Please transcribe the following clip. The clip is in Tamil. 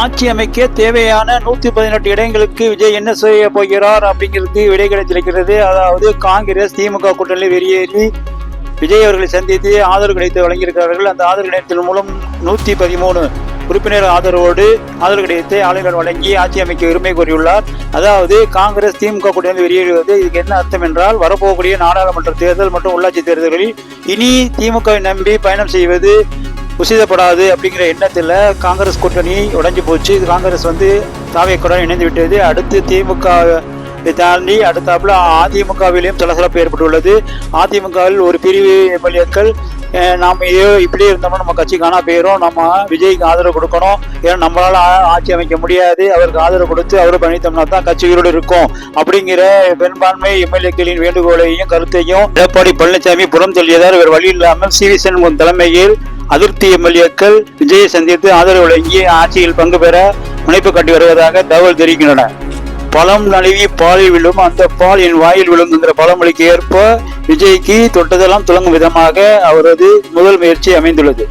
ஆட்சி அமைக்க தேவையான 118 இடங்களுக்கு விஜய் என்ன செய்ய போகிறார் அப்படிங்கிறது விடை கிடைத்திருக்கிறது. அதாவது காங்கிரஸ் திமுக கூட்டணியில் வெளியேறி விஜய் அவர்களை சந்தித்து ஆதரவு கிடைத்து வழங்கியிருக்கிறார்கள். அந்த ஆதரவு கிடைத்ததன் மூலம் 113 உறுப்பினர் ஆதரவோடு ஆதரவு கிடைத்து ஆளுநர் வழங்கி ஆட்சி அமைக்க உரிமை கோரியுள்ளார். அதாவது காங்கிரஸ் திமுக கூட்டணியில் வெளியேறுவது இதுக்கு என்ன அர்த்தம் என்றால், வரப்போகக்கூடிய நாடாளுமன்ற தேர்தல் மற்றும் உள்ளாட்சி தேர்தல்களில் இனி திமுகவை நம்பி பயணம் செய்வது உசிதப்படாது அப்படிங்கிற எண்ணத்தில் காங்கிரஸ் கூட்டணி உடைஞ்சு போச்சு. காங்கிரஸ் தாவேக்குடன் இணைந்து விட்டது. அடுத்து திமுக தாண்டி அடுத்தாப்புல அதிமுகவிலையும் சலசலப்பு ஏற்பட்டுள்ளது. அதிமுகவில் ஒரு பிரிவு எம்எல்ஏக்கள் நாம் இப்படியே இருந்தோம்னா நம்ம கட்சி காணா போயிடும், நம்ம விஜய்க்கு ஆதரவு கொடுக்கணும், ஏன்னா நம்மளால ஆட்சி அமைக்க முடியாது, அவருக்கு ஆதரவு கொடுத்து அவரை பண்ணித்தோம்னா தான் கட்சி உயிரோடு இருக்கும் அப்படிங்கிற பெரும்பான்மை எம்எல்ஏக்களின் வேண்டுகோளையும் கருத்தையும் எடப்பாடி பழனிசாமி புறம் தள்ளியதால் இவர் வழி இல்லாமல் சி வி சண்முகம் தலைமையில் அதிருப்தி எம்எல்ஏக்கள் விஜயை சந்தித்து ஆதரவு வழங்கி ஆட்சியில் பங்கு பெற முனைப்பு காட்டி வருவதாக தகவல் தெரிவிக்கின்றன. பழம் நழுவி பாலில் விழும், அந்த பால் என் வாயில் விழும் என்கிற பழமொழிக்கு ஏற்ப விஜய்க்கு தொட்டதெல்லாம் துளங்கும் விதமாக அவரது முதல் முயற்சி அமைந்துள்ளது.